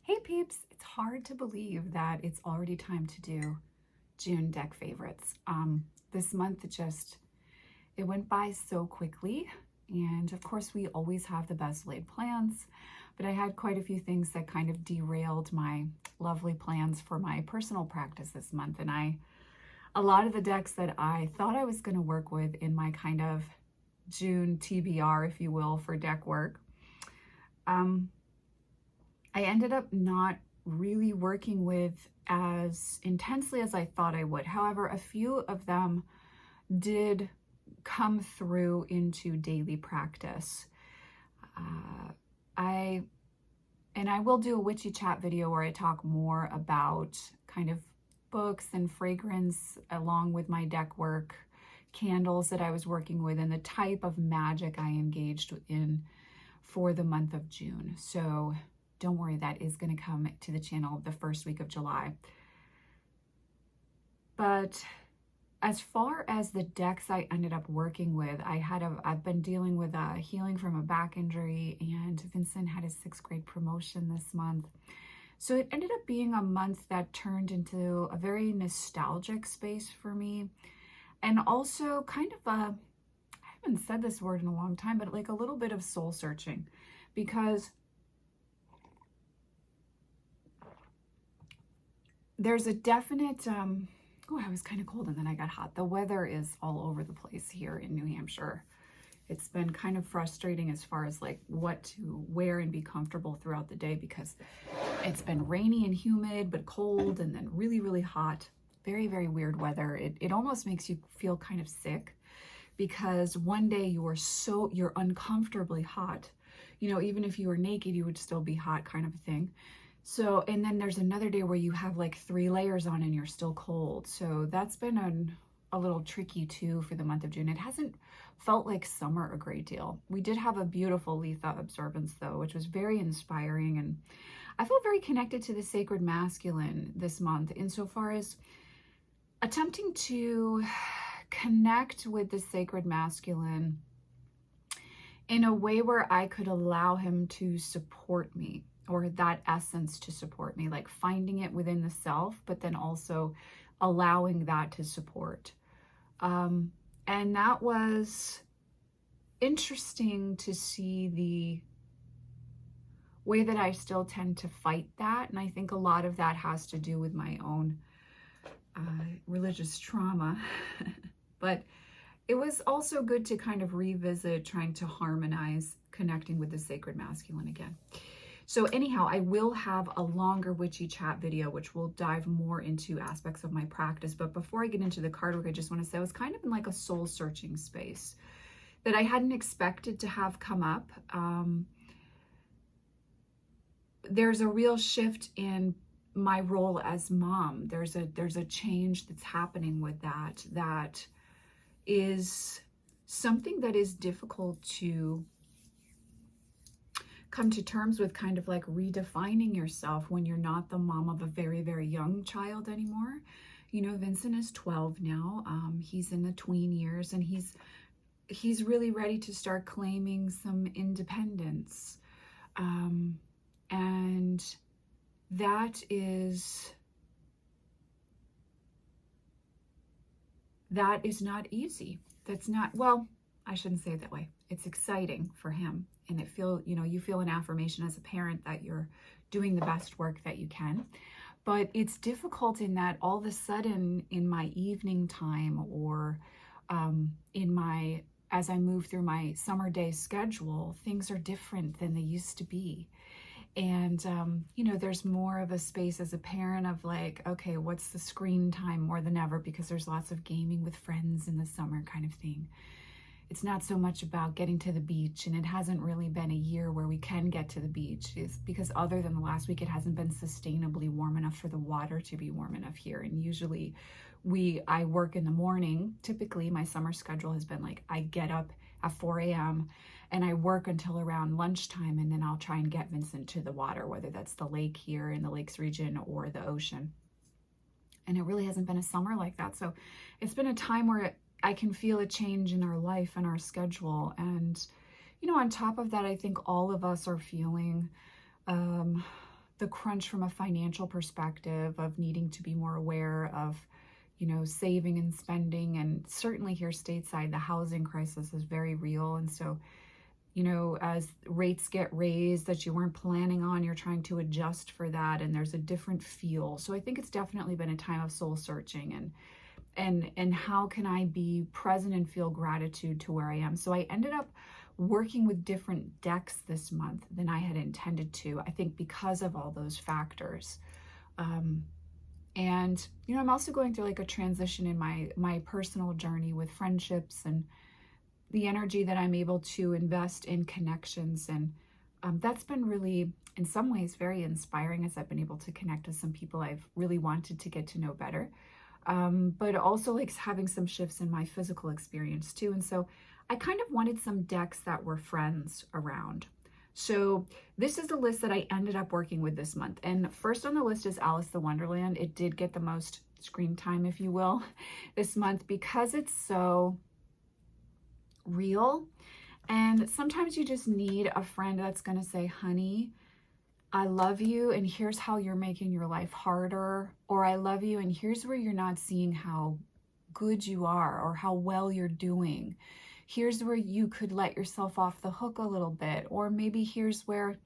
Hey peeps, it's hard to believe that it's already time to do June deck favorites. This month it went by so quickly, and of course we always have the best laid plans, but I had quite a few things that kind of derailed my lovely plans for my personal practice this month, and a lot of the decks that I thought I was going to work with in my kind of June TBR, if you will, for deck work, I ended up not really working with as intensely as I thought I would. However, a few of them did come through into daily practice. I will do a witchy chat video where I talk more about kind of books and fragrance along with my deck work, candles that I was working with, and the type of magic I engaged in for the month of June. So don't worry, that is going to come to the channel the first week of July. But as far as the decks I ended up working with, I've been dealing with healing from a back injury, and Vincent had his 6th grade promotion this month. So it ended up being a month that turned into a very nostalgic space for me. And also kind of I haven't said this word in a long time, but like a little bit of soul searching, because there's a definite, oh, I was kind of cold and then I got hot. The weather is all over the place here in New Hampshire. It's been kind of frustrating as far as like what to wear and be comfortable throughout the day, because it's been rainy and humid, but cold, and then really, really hot. Very, very weird weather. It almost makes you feel kind of sick, because one day you're uncomfortably hot. You know, even if you were naked, you would still be hot, kind of a thing. So, and then there's another day where you have like 3 layers on and you're still cold. So that's been a little tricky too for the month of June. It hasn't felt like summer a great deal. We did have a beautiful Letha observance though, which was very inspiring. And I felt very connected to the sacred masculine this month, insofar as attempting to connect with the sacred masculine in a way where I could allow him to support me, or that essence to support me, like finding it within the self, but then also allowing that to support. And that was interesting to see the way that I still tend to fight that. And I think a lot of that has to do with my own religious trauma. But it was also good to kind of revisit trying to harmonize connecting with the sacred masculine again. So anyhow, I will have a longer witchy chat video, which will dive more into aspects of my practice. But before I get into the card work, I just want to say I was kind of in like a soul searching space that I hadn't expected to have come up. There's a real shift in my role as mom. There's a change that's happening with that is something that is difficult to come to terms with, kind of like redefining yourself when you're not the mom of a very, very young child anymore. You know, Vincent is 12 now. He's in the tween years, and he's really ready to start claiming some independence. And that is not easy. That's not, well, I shouldn't say it that way. It's exciting for him. And you feel an affirmation as a parent that you're doing the best work that you can. But it's difficult in that all of a sudden in my evening time, or as I move through my summer day schedule, things are different than they used to be. And, there's more of a space as a parent of like, okay, what's the screen time more than ever, because there's lots of gaming with friends in the summer kind of thing. It's not so much about getting to the beach, and it hasn't really been a year where we can get to the beach, is because other than the last week, it hasn't been sustainably warm enough for the water to be warm enough here. And usually I work in the morning. Typically my summer schedule has been like, I get up at 4 a.m. and I work until around lunchtime, and then I'll try and get Vincent to the water, whether that's the lake here in the Lakes region or the ocean. And it really hasn't been a summer like that. So it's been a time where I can feel a change in our life and our schedule. And, on top of that, I think all of us are feeling the crunch from a financial perspective of needing to be more aware of, you know, saving and spending. And certainly here stateside, the housing crisis is very real. And so, you know, as rates get raised that you weren't planning on, you're trying to adjust for that, and there's a different feel. So I think it's definitely been a time of soul searching and how can I be present and feel gratitude to where I am. So I ended up working with different decks this month than I had intended to, I think because of all those factors. And, you know, I'm also going through like a transition in my personal journey with friendships and the energy that I'm able to invest in connections. And that's been really, in some ways, very inspiring as I've been able to connect with some people I've really wanted to get to know better. But also like having some shifts in my physical experience too. And so I kind of wanted some decks that were friends around. So this is the list that I ended up working with this month. And first on the list is Alice the Wonderland. It did get the most screen time, if you will, this month because it's so real. And sometimes you just need a friend that's going to say, honey, I love you, and here's how you're making your life harder. Or I love you, and here's where you're not seeing how good you are or how well you're doing. Here's where you could let yourself off the hook a little bit. Or maybe here's where,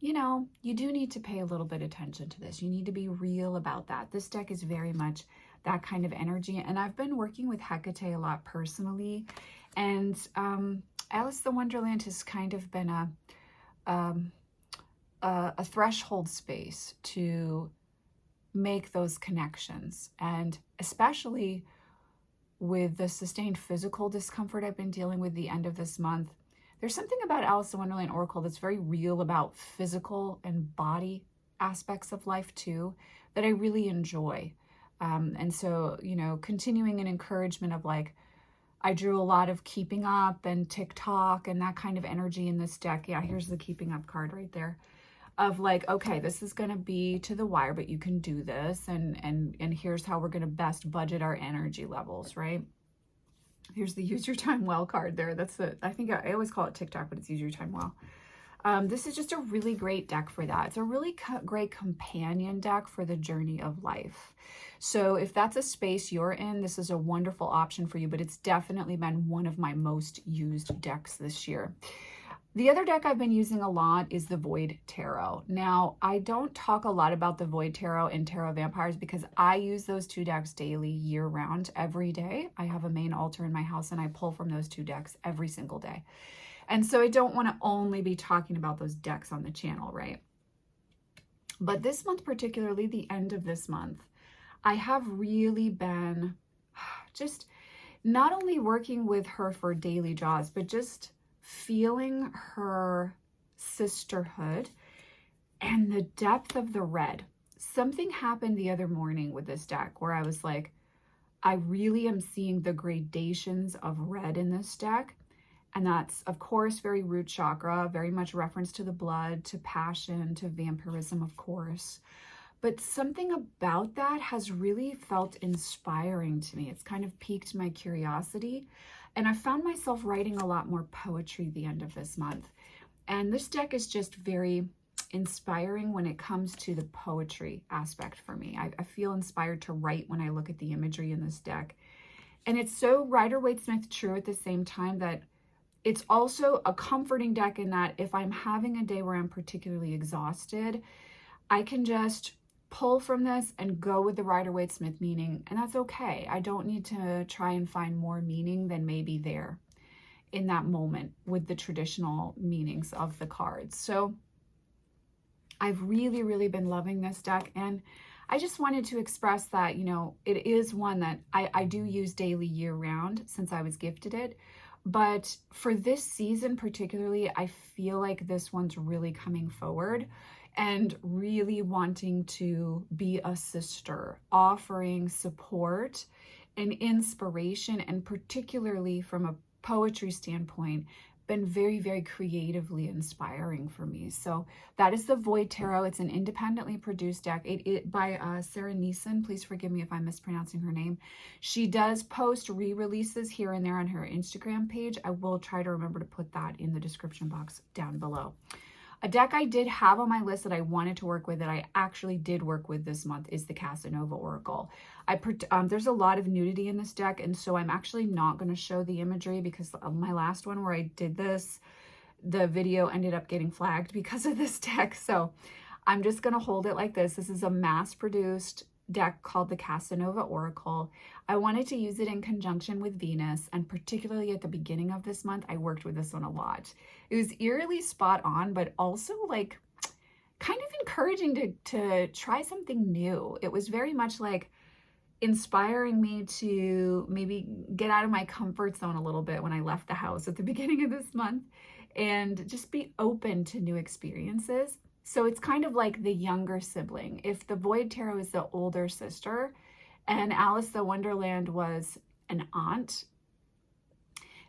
you know, you do need to pay a little bit of attention to this. You need to be real about that. This deck is very much that kind of energy. And I've been working with Hecate a lot personally. And Alice the Wonderland has kind of been a threshold space to make those connections. And especially with the sustained physical discomfort I've been dealing with the end of this month, there's something about Alice the Wonderland Oracle that's very real about physical and body aspects of life too, that I really enjoy. And so, you know, continuing an encouragement of like, I drew a lot of keeping up and TikTok and that kind of energy in this deck. Yeah, here's the keeping up card right there. Of like, okay, this is going to be to the wire, but you can do this. And here's how we're going to best budget our energy levels, right? Here's the use your time well card there. That's I think I always call it TikTok, but it's use your time well. This is just a really great deck for that. It's a really great companion deck for the journey of life. So if that's a space you're in, this is a wonderful option for you, but it's definitely been one of my most used decks this year. The other deck I've been using a lot is the Void Tarot. Now, I don't talk a lot about the Void Tarot and Tarot Vampires because I use those two decks daily, year round, every day. I have a main altar in my house and I pull from those two decks every single day. And so I don't want to only be talking about those decks on the channel, right? But this month, particularly the end of this month, I have really been just not only working with her for daily draws, but just feeling her sisterhood and the depth of the red. Something happened the other morning with this deck where I was like, I really am seeing the gradations of red in this deck. And that's, of course, very root chakra, very much reference to the blood, to passion, to vampirism, of course. But something about that has really felt inspiring to me. It's kind of piqued my curiosity. And I found myself writing a lot more poetry the end of this month. And this deck is just very inspiring when it comes to the poetry aspect for me. I feel inspired to write when I look at the imagery in this deck. And it's so Rider-Waite-Smith true at the same time that it's also a comforting deck in that if I'm having a day where I'm particularly exhausted, I can just pull from this and go with the Rider-Waite-Smith meaning, and that's okay. I don't need to try and find more meaning than maybe there in that moment with the traditional meanings of the cards. So I've really, really been loving this deck, and I just wanted to express that, you know, it is one that I do use daily year round since I was gifted it. But for this season particularly, I feel like this one's really coming forward and really wanting to be a sister, offering support and inspiration, and particularly from a poetry standpoint, been very, very creatively inspiring for me. So that is the Void Tarot. It's an independently produced deck by Sarah Neeson. Please forgive me if I'm mispronouncing her name. She does post re-releases here and there on her Instagram page. I will try to remember to put that in the description box down below. A deck I did have on my list that I wanted to work with, that I actually did work with this month, is the Casanova Oracle. There's a lot of nudity in this deck, and so I'm actually not going to show the imagery, because my last one where I did this, the video ended up getting flagged because of this deck. So I'm just going to hold it like this. This is a mass-produced deck called the Casanova Oracle. I wanted to use it in conjunction with Venus, and particularly at the beginning of this month, I worked with this one a lot. It was eerily spot on, but also like kind of encouraging to try something new. It was very much like inspiring me to maybe get out of my comfort zone a little bit when I left the house at the beginning of this month, and just be open to new experiences. So it's kind of like the younger sibling. If the Void Tarot is the older sister and Alice the Wonderland was an aunt,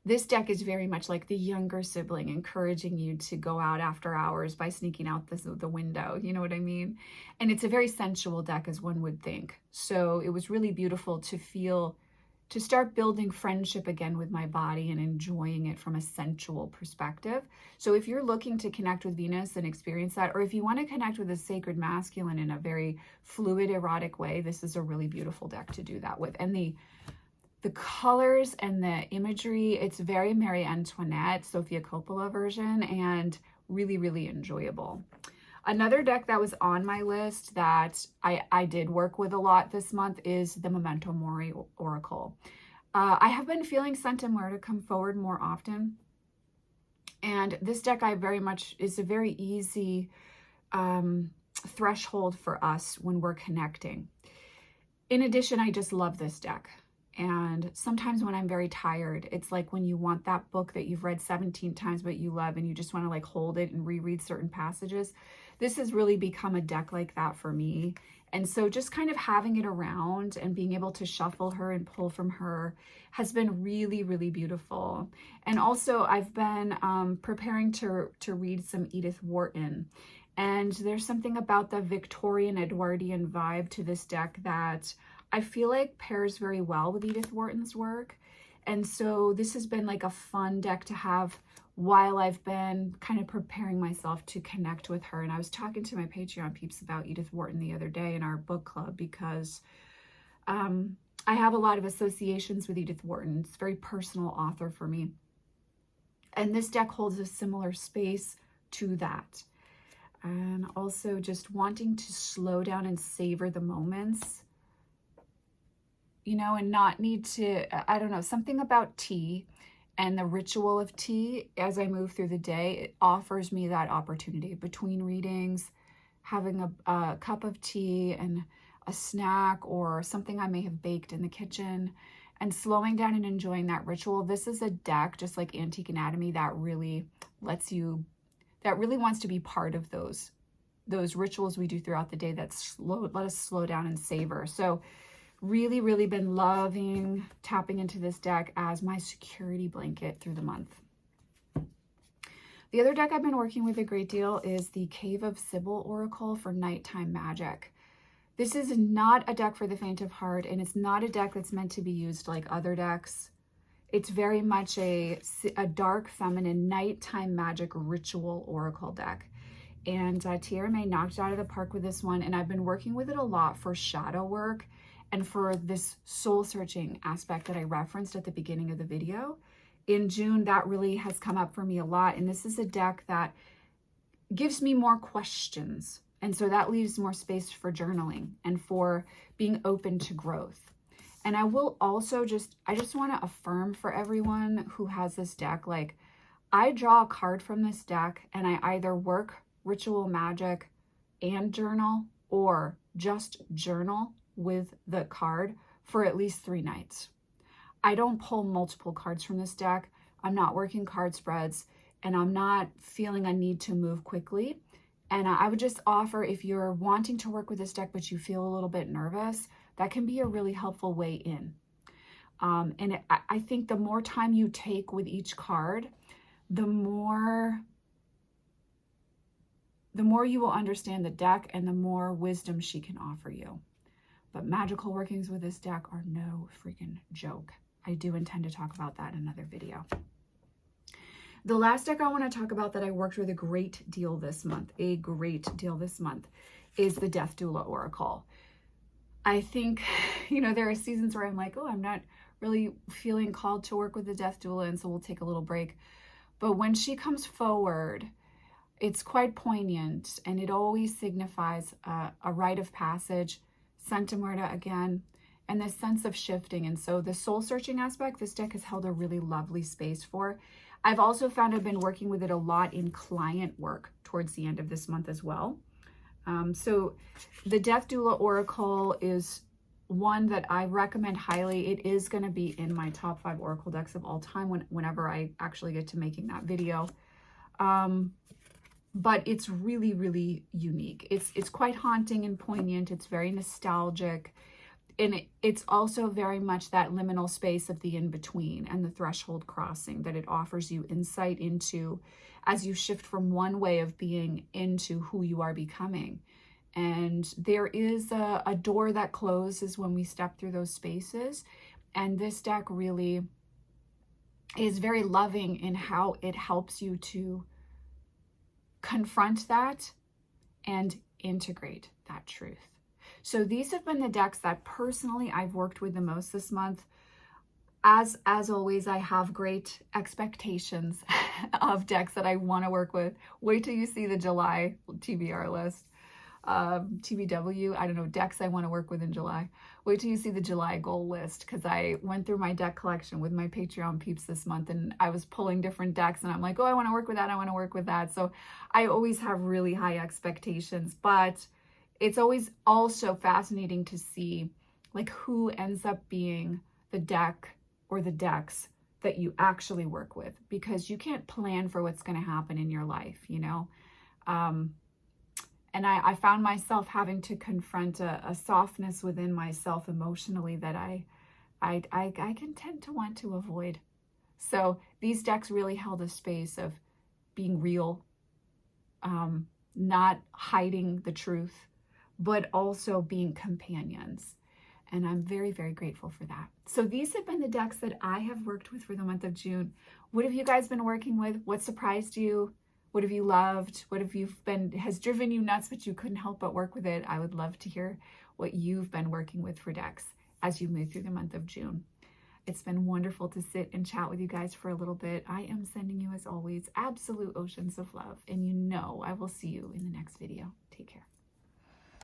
this deck is very much like the younger sibling, encouraging you to go out after hours by sneaking out the window. You know what I mean? And it's a very sensual deck, as one would think. So it was really beautiful to start building friendship again with my body and enjoying it from a sensual perspective. So if you're looking to connect with Venus and experience that, or if you want to connect with the sacred masculine in a very fluid, erotic way, this is a really beautiful deck to do that with. And the colors and the imagery, it's very Marie Antoinette, Sofia Coppola version, and really, really enjoyable. Another deck that was on my list that I did work with a lot this month is the Memento Mori Oracle. I have been feeling Santa Muerte to come forward more often. And this deck is a very easy threshold for us when we're connecting. In addition, I just love this deck. And sometimes when I'm very tired, it's like when you want that book that you've read 17 times but you love, and you just want to like hold it and reread certain passages. This has really become a deck like that for me. And so just kind of having it around and being able to shuffle her and pull from her has been really, really beautiful. And also I've been preparing to read some Edith Wharton. And there's something about the Victorian Edwardian vibe to this deck that I feel like pairs very well with Edith Wharton's work. And so this has been like a fun deck to have while I've been kind of preparing myself to connect with her. And I was talking to my Patreon peeps about Edith Wharton the other day in our book club, because I have a lot of associations with Edith Wharton. It's a very personal author for me. And this deck holds a similar space to that. And also just wanting to slow down and savor the moments, you know, and not need to, I don't know, something about tea and the ritual of tea as I move through the day, it offers me that opportunity between readings, having a cup of tea and a snack or something I may have baked in the kitchen, and slowing down and enjoying that ritual. This is a deck, just like Antique Anatomy, that really wants to be part of those rituals we do throughout the day that let us slow down and savor. So really, really been loving tapping into this deck as my security blanket through the month. The other deck I've been working with a great deal is the Cave of Sybil Oracle for Nighttime Magic. This is not a deck for the faint of heart, and it's not a deck that's meant to be used like other decks. It's very much a dark, feminine, nighttime magic ritual oracle deck. And Tierra May knocked it out of the park with this one, and I've been working with it a lot for shadow work and for this soul-searching aspect that I referenced at the beginning of the video. In June, that really has come up for me a lot, and this is a deck that gives me more questions, and so that leaves more space for journaling and for being open to growth. And I will also I just want to affirm for everyone who has this deck, like, I draw a card from this deck and I either work ritual magic and journal, or just journal with the card for at least 3 nights. I don't pull multiple cards from this deck. I'm not working card spreads, and I'm not feeling a need to move quickly. And I would just offer, if you're wanting to work with this deck but you feel a little bit nervous, that can be a really helpful way in. I think the more time you take with each card, the more you will understand the deck and the more wisdom she can offer you. But magical workings with this deck are no freaking joke. I do intend to talk about that in another video. The last deck I want to talk about that I worked with a great deal this month, is the Death Doula Oracle. I think, you know, there are seasons where I'm like, oh, I'm not really feeling called to work with the Death Doula, and so we'll take a little break. But when she comes forward, it's quite poignant, and it always signifies a rite of passage, Santa Marta again, and this sense of shifting. And so the soul-searching aspect, this deck has held a really lovely space for. I've also found I've been working with it a lot in client work towards the end of this month as well. So the Death Doula Oracle is one that I recommend highly. It is going to be in my top 5 Oracle decks of all time whenever I actually get to making that video. But it's really, really unique. It's quite haunting and poignant. It's very nostalgic. And it's also very much that liminal space of the in-between and the threshold crossing that it offers you insight into as you shift from one way of being into who you are becoming. And there is a door that closes when we step through those spaces. And this deck really is very loving in how it helps you to confront that and integrate that truth. So these have been the decks that personally I've worked with the most this month. As always, I have great expectations of decks that I want to work with. Wait till you see the July TBR list. TBW, I don't know, decks I want to work with in July. Wait till you see the July goal list, because I went through my deck collection with my Patreon peeps this month, and I was pulling different decks, and I'm like, oh, I want to work with that, I want to work with that. So I always have really high expectations, but it's always also fascinating to see like who ends up being the deck or the decks that you actually work with, because you can't plan for what's going to happen in your life, you know? And I found myself having to confront a softness within myself emotionally that I can tend to want to avoid. So these decks really held a space of being real, not hiding the truth, but also being companions. And I'm very, very grateful for that. So these have been the decks that I have worked with for the month of June. What have you guys been working with? What surprised you? What have you loved? What have you has driven you nuts, but you couldn't help but work with it? I would love to hear what you've been working with for decks as you move through the month of June. It's been wonderful to sit and chat with you guys for a little bit. I am sending you, as always, absolute oceans of love. And you know I will see you in the next video. Take care.